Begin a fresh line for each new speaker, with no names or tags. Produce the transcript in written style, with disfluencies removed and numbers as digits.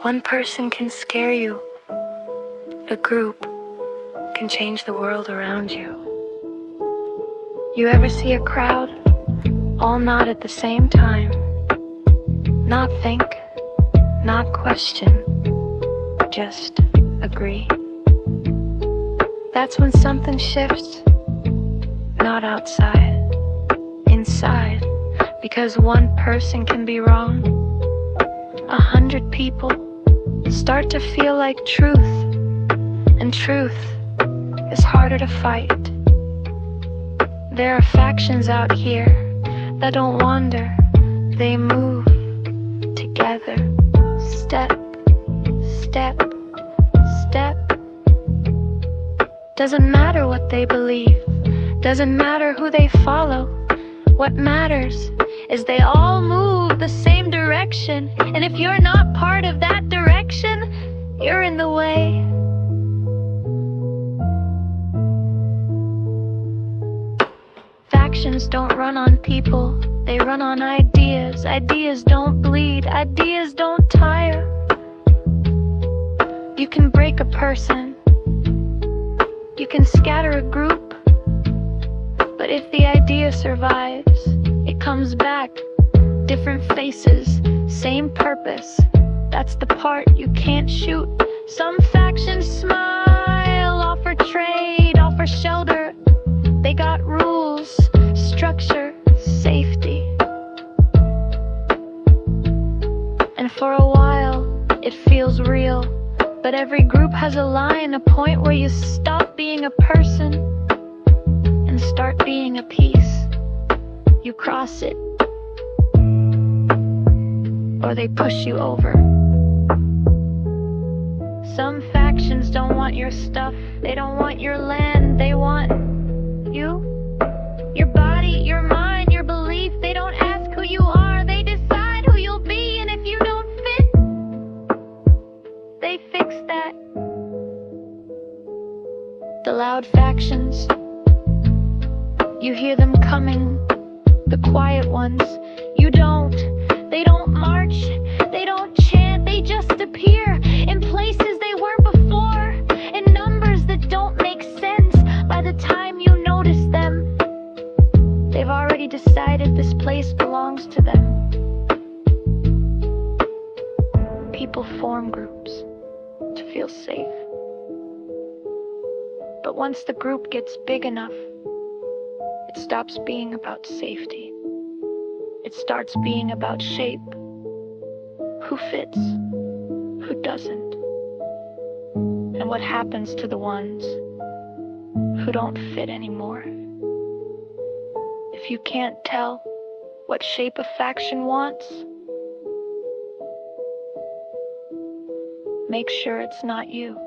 One person can scare you. A group can change the world around you. You ever see a crowd all nod at the same time? Not think, not question, just agree. That's when something shifts, not outside, inside. Because one person can be wrong, 100 people start to feel like truth, and truth is harder to fight. There are factions out here that don't wander, they move together, step, step, step. Doesn't matter what they believe, doesn't matter who they follow. What matters is they all move the same direction, and if you're not part of that direction, you're in the way. Factions don't run on people, they run on ideas. Ideas don't bleed, ideas don't tire. You can break a person, you can scatter a group, but if the idea survives, it comes back. Different faces, same purpose. That's the part you can't shoot. Some factions smile, offer trade, offer shelter. They got rules, structure, safety. And for a while, it feels real. But every group has a line, a point where you stop being a person and start being a piece. You cross it, or they push you over. Some factions don't want your stuff, they don't want your land, they want you, your body, your mind, your belief. They don't ask who you are, they decide who you'll be, and if you don't fit, they fix that. The loud factions, you hear them coming. The quiet ones, you don't. They don't march, they don't chant, they just appear in places they weren't before, in numbers that don't make sense. By the time you notice them, they've already decided this place belongs to them. People form groups to feel safe. But once the group gets big enough, it stops being about safety. It starts being about shape. Who fits? Who doesn't? And what happens to the ones who don't fit anymore? If you can't tell what shape a faction wants, make sure it's not you.